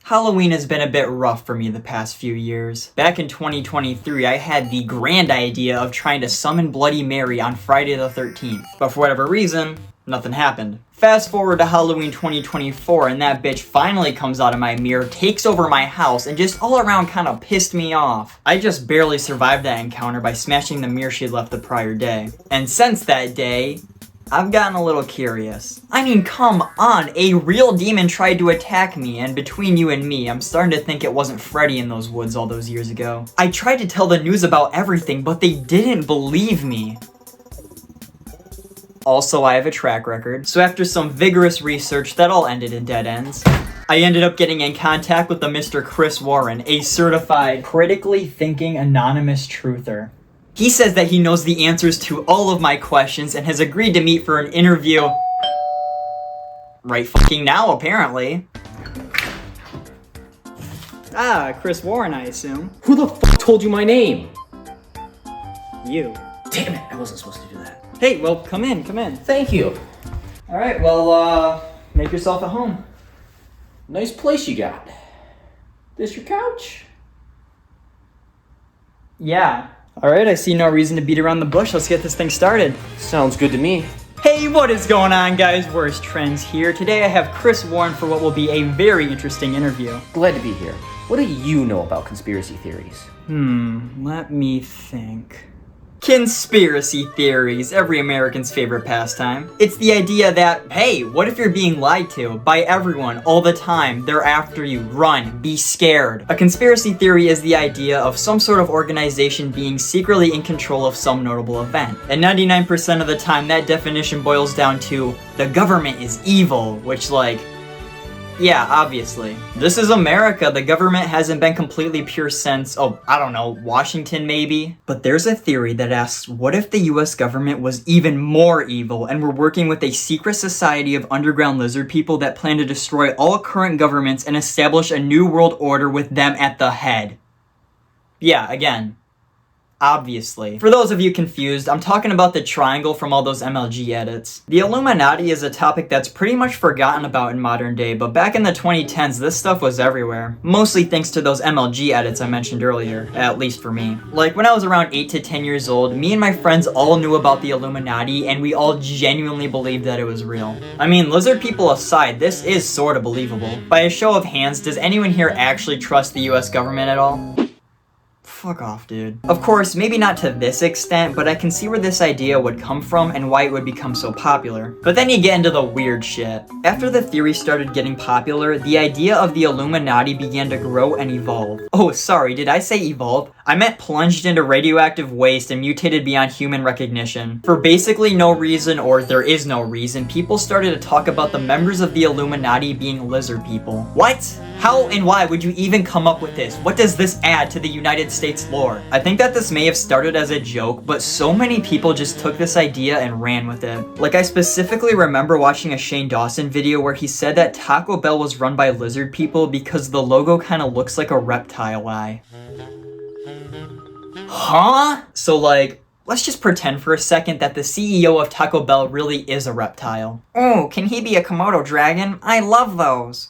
Halloween has been a bit rough for me the past few years. Back in 2023, I had the grand idea of trying to summon Bloody Mary on Friday the 13th, but for whatever reason, nothing happened. Fast forward to Halloween 2024 and that bitch finally comes out of my mirror, takes over my house, and just all around kind of pissed me off. I just barely survived that encounter by smashing the mirror she'd left the prior day. And since that day, I've gotten a little curious. I mean, come on, a real demon tried to attack me, and between you and me, I'm starting to think it wasn't Freddy in those woods all those years ago. I tried to tell the news about everything, but they didn't believe me. Also, I have a track record, so after some vigorous research that all ended in dead ends, I ended up getting in contact with the Mr. Chris Warren, a certified, critically thinking anonymous truther. He says that he knows the answers to all of my questions and has agreed to meet for an interview right fucking now, apparently. Ah, Chris Warren, I assume. Who the fuck told you my name? You. Damn it, I wasn't supposed to do that. Hey, well, come in, come in. Thank you. Alright, well, make yourself at home. Nice place you got. This your couch? Yeah. Alright, I see no reason to beat around the bush. Let's get this thing started. Sounds good to me. Hey, what is going on, guys? Worst Trends here. Today I have Chris Warren for what will be a very interesting interview. Glad to be here. What do you know about conspiracy theories? Let me think. Conspiracy theories, every American's favorite pastime. It's the idea that, hey, what if you're being lied to by everyone all the time? They're after you. Run. Be scared. A conspiracy theory is the idea of some sort of organization being secretly in control of some notable event. And 99% of the time, that definition boils down to the government is evil, which, like, yeah, obviously. This is America. The government hasn't been completely pure since, I don't know, Washington maybe? But there's a theory that asks, what if the US government was even more evil and were working with a secret society of underground lizard people that plan to destroy all current governments and establish a new world order with them at the head? Yeah, again, obviously. For those of you confused, I'm talking about the triangle from all those MLG edits. The Illuminati is a topic that's pretty much forgotten about in modern day, but back in the 2010s, this stuff was everywhere. Mostly thanks to those MLG edits I mentioned earlier, at least for me. Like, when I was around 8 to 10 years old, me and my friends all knew about the Illuminati, and we all genuinely believed that it was real. I mean, lizard people aside, this is sorta believable. By a show of hands, does anyone here actually trust the US government at all? Fuck off, dude. Of course, maybe not to this extent, but I can see where this idea would come from and why it would become so popular. But then you get into the weird shit. After the theory started getting popular, the idea of the Illuminati began to grow and evolve. Oh, sorry, did I say evolve? I meant plunged into radioactive waste and mutated beyond human recognition. For basically no reason, or there is no reason, people started to talk about the members of the Illuminati being lizard people. What? How and why would you even come up with this? What does this add to the United States lore? I think that this may have started as a joke, but so many people just took this idea and ran with it. Like, I specifically remember watching a Shane Dawson video where he said that Taco Bell was run by lizard people because the logo kind of looks like a reptile eye. Huh? So, like, let's just pretend for a second that the CEO of Taco Bell really is a reptile. Oh, can he be a Komodo dragon? I love those.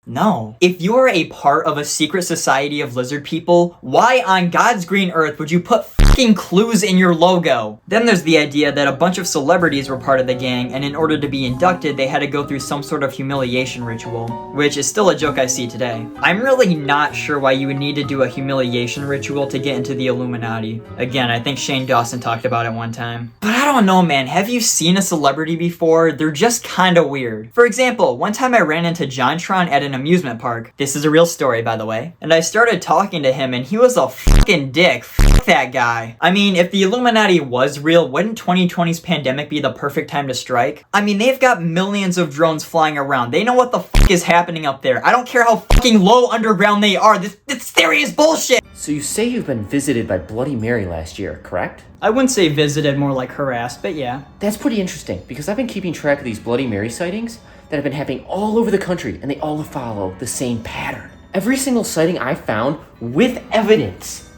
No. If you are a part of a secret society of lizard people, why on God's green earth would you put fucking clues in your logo? Then there's the idea that a bunch of celebrities were part of the gang, and in order to be inducted, they had to go through some sort of humiliation ritual, which is still a joke I see today. I'm really not sure why you would need to do a humiliation ritual to get into the Illuminati. Again, I think Shane Dawson talked about it one time. But I don't know, man. Have you seen a celebrity before? They're just kinda weird. For example, one time I ran into JonTron at an amusement park. This is a real story, by the way. And I started talking to him and he was a fucking dick. Fuck that guy. I mean, if the Illuminati was real, wouldn't 2020's pandemic be the perfect time to strike? I mean, they've got millions of drones flying around. They know what the fuck is happening up there. I don't care how fucking low underground they are. This theory is bullshit. So you say you've been visited by Bloody Mary last year, correct? I wouldn't say visited, more like harassed, but yeah. That's pretty interesting, because I've been keeping track of these Bloody Mary sightings that have been happening all over the country, and they all follow the same pattern. Every single sighting I found with evidence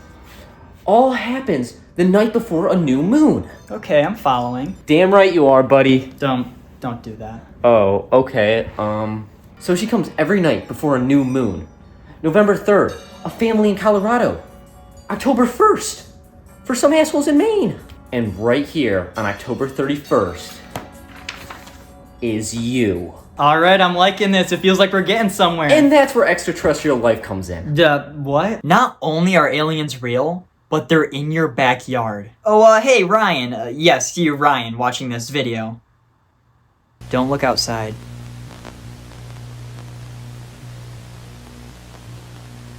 all happens the night before a new moon. Okay, I'm following. Damn right you are, buddy. Don't do that. Oh, okay. So she comes every night before a new moon. November 3rd, a family in Colorado. October 1st, for some assholes in Maine. And right here on October 31st is you. Alright, I'm liking this. It feels like we're getting somewhere. And that's where extraterrestrial life comes in. What? Not only are aliens real, but they're in your backyard. Oh, hey, Ryan. Yes, you, Ryan, watching this video. Don't look outside.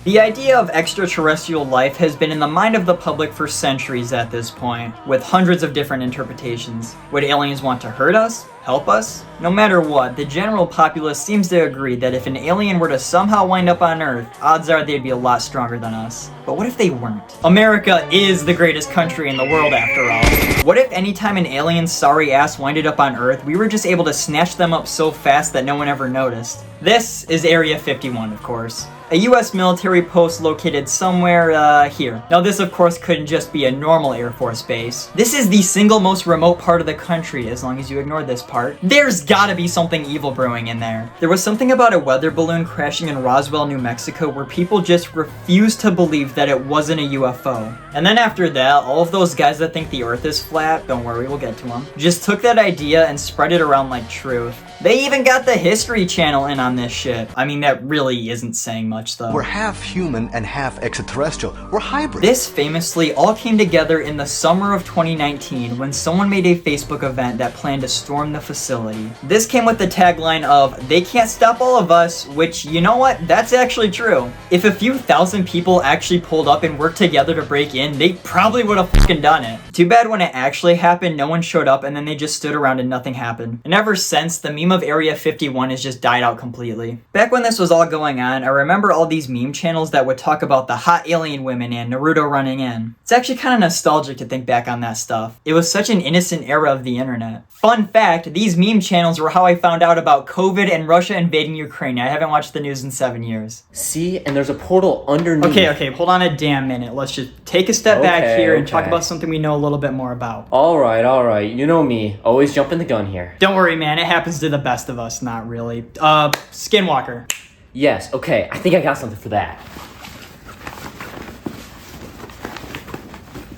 The idea of extraterrestrial life has been in the mind of the public for centuries at this point, with hundreds of different interpretations. Would aliens want to hurt us? Help us? No matter what, the general populace seems to agree that if an alien were to somehow wind up on Earth, odds are they'd be a lot stronger than us. But what if they weren't? America is the greatest country in the world after all. What if anytime an alien's sorry ass winded up on Earth, we were just able to snatch them up so fast that no one ever noticed? This is Area 51, of course. A US military post located somewhere, here. Now this of course couldn't just be a normal Air Force base. This is the single most remote part of the country, as long as you ignore this part. There's gotta be something evil brewing in there. There was something about a weather balloon crashing in Roswell, New Mexico where people just refused to believe that it wasn't a UFO. And then after that, all of those guys that think the Earth is flat, don't worry, we'll get to them, just took that idea and spread it around like truth. They even got the History Channel in on this shit. I mean, that really isn't saying much though. We're half human and half extraterrestrial. We're hybrid. This famously all came together in the summer of 2019 when someone made a Facebook event that planned to storm the facility. This came with the tagline of, "They can't stop all of us," which, you know what, that's actually true. If a few thousand people actually pulled up and worked together to break in, they probably would have fucking done it. Too bad when it actually happened, no one showed up and then they just stood around and nothing happened. And ever since, the meme of Area 51 has just died out completely. Back when this was all going on, I remember all these meme channels that would talk about the hot alien women and Naruto running in. It's actually kind of nostalgic to think back on that stuff. It was such an innocent era of the internet. Fun fact, these meme channels were how I found out about COVID and Russia invading Ukraine. I haven't watched the news in 7 years. See, and there's a portal underneath. Okay, hold on a damn minute. Let's just take a step back here and talk about something we know a little bit more about. Alright. You know me. Always jumping the gun here. Don't worry, man. It happens to the best of us. Not really. Skinwalker. Yes, okay. I think I got something for that.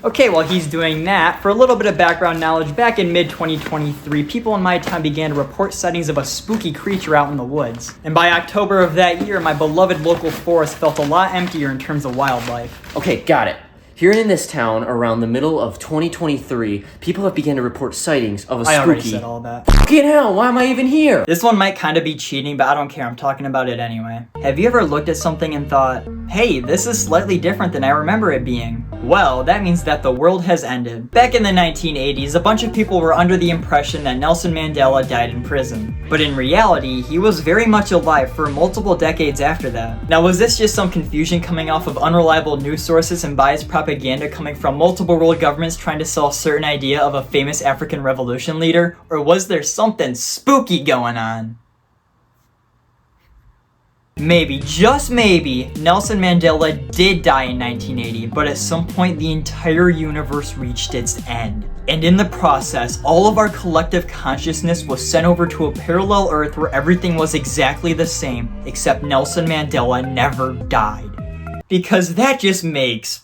Okay, while he's doing that, for a little bit of background knowledge, back in mid-2023, people in my town began to report sightings of a spooky creature out in the woods. And by October of that year, my beloved local forest felt a lot emptier in terms of wildlife. Okay, got it. Here in this town, around the middle of 2023, people have begun to report sightings of a spooky... I already said all that. Fucking hell, why am I even here? This one might kind of be cheating, but I don't care, I'm talking about it anyway. Have you ever looked at something and thought, hey, this is slightly different than I remember it being? Well, that means that the world has ended. Back in the 1980s, a bunch of people were under the impression that Nelson Mandela died in prison. But in reality, he was very much alive for multiple decades after that. Now, was this just some confusion coming off of unreliable news sources and biased propaganda coming from multiple world governments trying to sell a certain idea of a famous African revolution leader? Or was there something spooky going on? Maybe, just maybe, Nelson Mandela did die in 1980, but at some point the entire universe reached its end. And in the process, all of our collective consciousness was sent over to a parallel Earth where everything was exactly the same, except Nelson Mandela never died. Because that just makes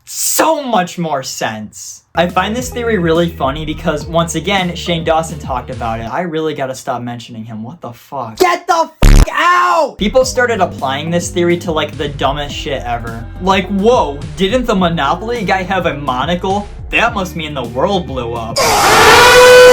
so much more sense. I find this theory really funny because, once again, Shane Dawson talked about it. I really gotta stop mentioning him. What the fuck? Get the fuck out! People started applying this theory to, like, the dumbest shit ever. Like, whoa, didn't the Monopoly guy have a monocle? That must mean the world blew up.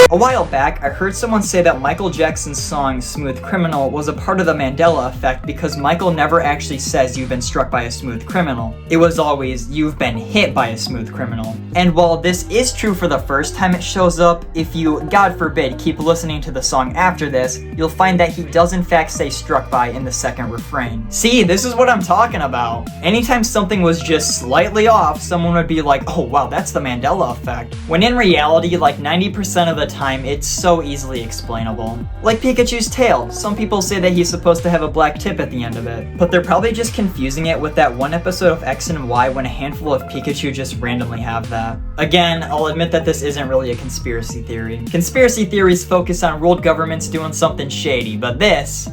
A while back, I heard someone say that Michael Jackson's song Smooth Criminal was a part of the Mandela effect because Michael never actually says you've been struck by a smooth criminal. It was always you've been hit by a smooth criminal. And while this is true for the first time it shows up, if you, God forbid, keep listening to the song after this, you'll find that he does in fact say struck by in the second refrain. See, this is what I'm talking about. Anytime something was just slightly off, someone would be like, oh wow, that's the Mandela effect. When in reality, like 90% of the time, it's so easily explainable. Like Pikachu's tail. Some people say that he's supposed to have a black tip at the end of it, but they're probably just confusing it with that one episode of X and Y when a handful of Pikachu just randomly have that. Again, I'll admit that this isn't really a conspiracy theory. Conspiracy theories focus on world governments doing something shady, but this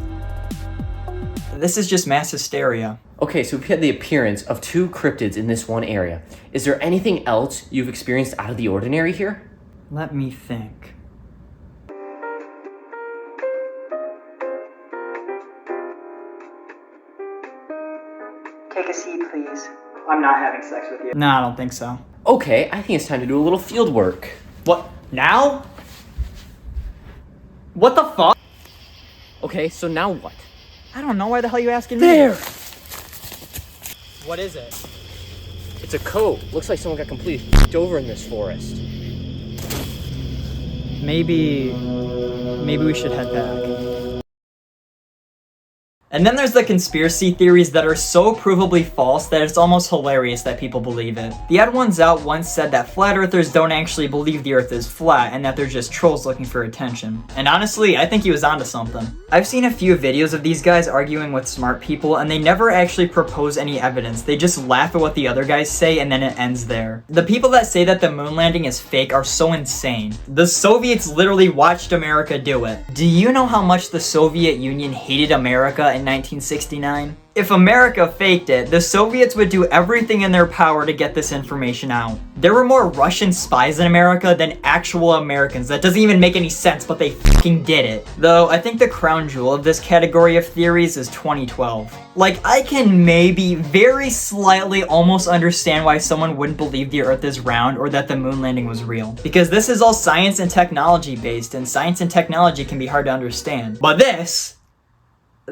This is just mass hysteria. Okay, so we've had the appearance of 2 cryptids in this one area. Is there anything else you've experienced out of the ordinary here? Let me think. Take a seat, please. I'm not having sex with you. No, I don't think so. Okay, I think it's time to do a little field work. What? Now? What the fuck? Okay, so now what? I don't know. Why the hell are you asking me? There! What is it? It's a coat. Looks like someone got completely f***ed over in this forest. Maybe we should head back. And then there's the conspiracy theories that are so provably false that it's almost hilarious that people believe it. The odd ones out once said that flat earthers don't actually believe the earth is flat and that they're just trolls looking for attention. And honestly, I think he was onto something. I've seen a few videos of these guys arguing with smart people and they never actually propose any evidence. They just laugh at what the other guys say and then it ends there. The people that say that the moon landing is fake are so insane. The Soviets literally watched America do it. Do you know how much the Soviet Union hated America in 1969? If America faked it, the Soviets would do everything in their power to get this information out. There were more Russian spies in America than actual Americans. That doesn't even make any sense, but they fucking did it. Though, I think the crown jewel of this category of theories is 2012. Like, I can maybe very slightly almost understand why someone wouldn't believe the earth is round or that the moon landing was real. Because this is all science and technology based, and science and technology can be hard to understand. But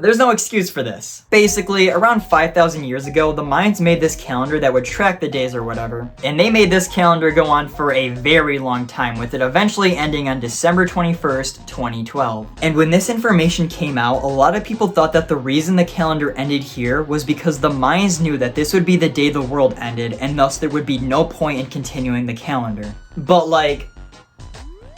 there's no excuse for this. Basically, around 5,000 years ago, the Mayans made this calendar that would track the days or whatever. And they made this calendar go on for a very long time, with it eventually ending on December 21st, 2012. And when this information came out, a lot of people thought that the reason the calendar ended here was because the Mayans knew that this would be the day the world ended, and thus there would be no point in continuing the calendar. But like,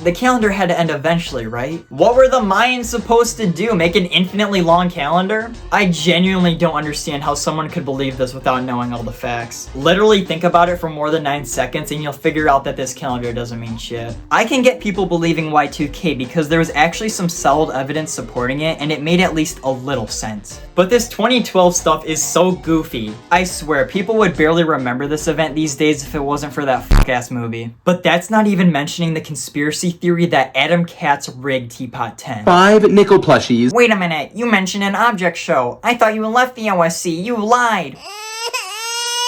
the calendar had to end eventually, right? What were the Mayans supposed to do? Make an infinitely long calendar? I genuinely don't understand how someone could believe this without knowing all the facts. Literally think about it for more than 9 seconds and you'll figure out that this calendar doesn't mean shit. I can get people believing Y2K because there was actually some solid evidence supporting it and it made at least a little sense. But this 2012 stuff is so goofy. I swear, people would barely remember this event these days if it wasn't for that fuck-ass movie. But that's not even mentioning the conspiracy theory that Adam Katz rigged Teapot 10. 5 nickel plushies. Wait a minute, you mentioned an object show. I thought you left the OSC, you lied.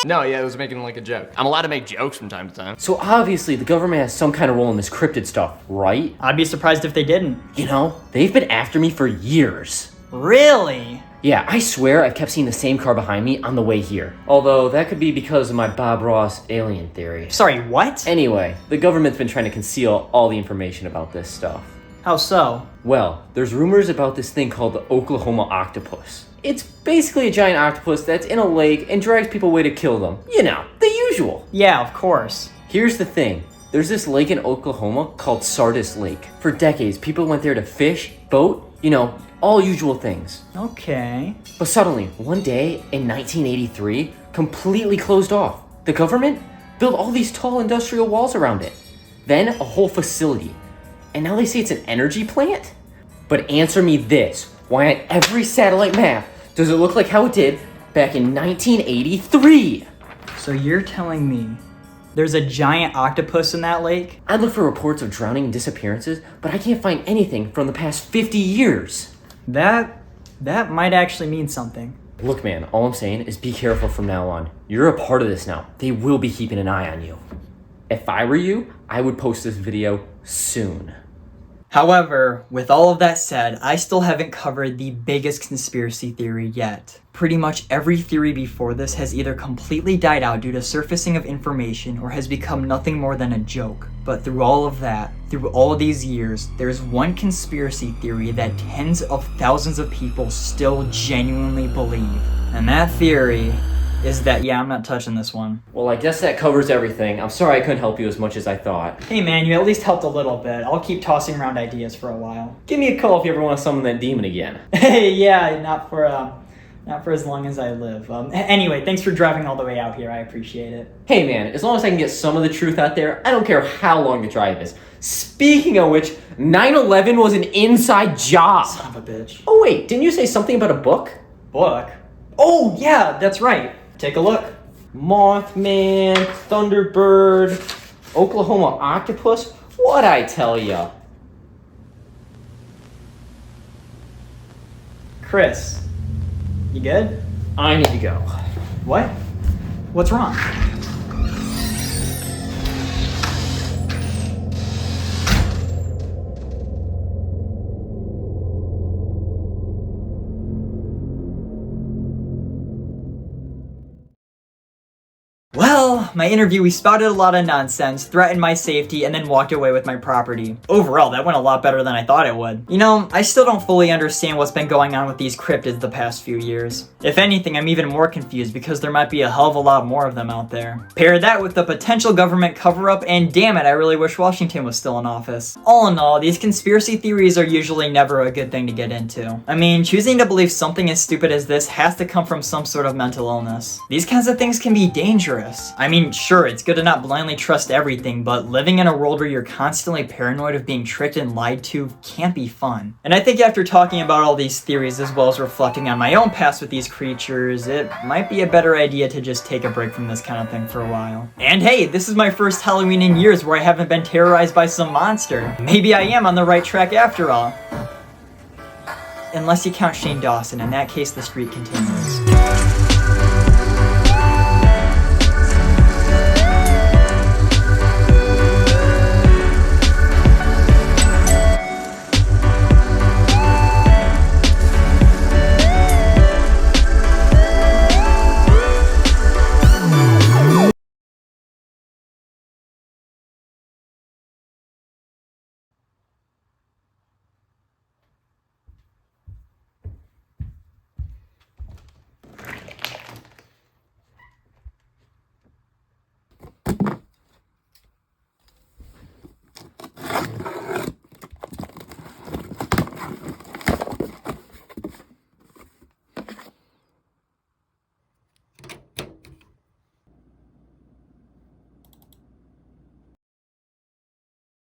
No, yeah, I was making like a joke. I'm allowed to make jokes from time to time. So obviously the government has some kind of role in this cryptid stuff, right? I'd be surprised if they didn't. You know, they've been after me for years. Really? Yeah, I swear I've kept seeing the same car behind me on the way here. Although that could be because of my Bob Ross alien theory. Sorry, what? Anyway, the government's been trying to conceal all the information about this stuff. How so? Well, there's rumors about this thing called the Oklahoma octopus. It's basically a giant octopus that's in a lake and drags people away to kill them. You know, the usual. Yeah, of course. Here's the thing. There's this lake in Oklahoma called Sardis Lake. For decades, people went there to fish, boat, you know, all usual things. Okay. But suddenly, one day in 1983, completely closed off. The government built all these tall industrial walls around it. Then a whole facility. And now they say it's an energy plant? But answer me this. Why on every satellite map does it look like how it did back in 1983? So you're telling me there's a giant octopus in that lake? I look for reports of drowning and disappearances, but I can't find anything from the past 50 years. That might actually mean something. Look, man, all I'm saying is be careful from now on. You're a part of this now. They will be keeping an eye on you. If I were you, I would post this video soon. However, with all of that said, I still haven't covered the biggest conspiracy theory yet. Pretty much every theory before this has either completely died out due to surfacing of information or has become nothing more than a joke. But through all of that, through all these years, there's one conspiracy theory that tens of thousands of people still genuinely believe. And that theory is that, yeah, I'm not touching this one. Well, I guess that covers everything. I'm sorry I couldn't help you as much as I thought. Hey man, you at least helped a little bit. I'll keep tossing around ideas for a while. Give me a call if you ever want to summon that demon again. Hey, yeah, not for as long as I live. Anyway, thanks for driving all the way out here. I appreciate it. Hey man, as long as I can get some of the truth out there, I don't care how long the drive is. Speaking of which, 9/11 was an inside job. Son of a bitch. Oh wait, didn't you say something about a book? Book? Oh, yeah, that's right. Take a look. Mothman, Thunderbird, Oklahoma octopus. What'd I tell ya? Chris, you good? I need to go. What? What's wrong? Well, my interviewee spouted a lot of nonsense, threatened my safety, and then walked away with my property. Overall, that went a lot better than I thought it would. You know, I still don't fully understand what's been going on with these cryptids the past few years. If anything, I'm even more confused because there might be a hell of a lot more of them out there. Pair that with the potential government cover-up, and damn it, I really wish Washington was still in office. All in all, these conspiracy theories are usually never a good thing to get into. I mean, choosing to believe something as stupid as this has to come from some sort of mental illness. These kinds of things can be dangerous. I mean, sure, it's good to not blindly trust everything, but living in a world where you're constantly paranoid of being tricked and lied to can't be fun. And I think after talking about all these theories as well as reflecting on my own past with these creatures, it might be a better idea to just take a break from this kind of thing for a while. And hey, this is my first Halloween in years where I haven't been terrorized by some monster. Maybe I am on the right track after all. Unless you count Shane Dawson, in that case the streak continues.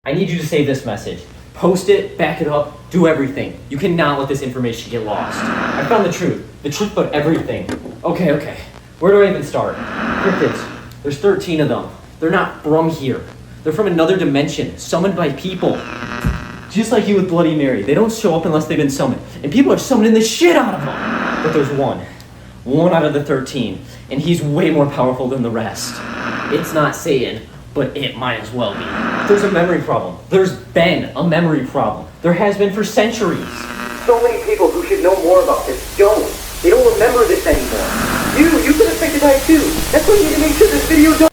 I need you to save this message. Post it, back it up, do everything. You cannot let this information get lost. I found the truth about everything. Okay. Where do I even start? Cryptids. There's 13 of them. They're not from here. They're from another dimension, summoned by people. Just like you with Bloody Mary, they don't show up unless they've been summoned. And people are summoning the shit out of them. But there's one out of the 13, and he's way more powerful than the rest. It's not Satan, but it might as well be. There's a memory problem. There's been a memory problem. There has been for centuries. So many people who should know more about this don't. They don't remember this anymore. You could have picked a guy too. That's why you need to make sure this video don't.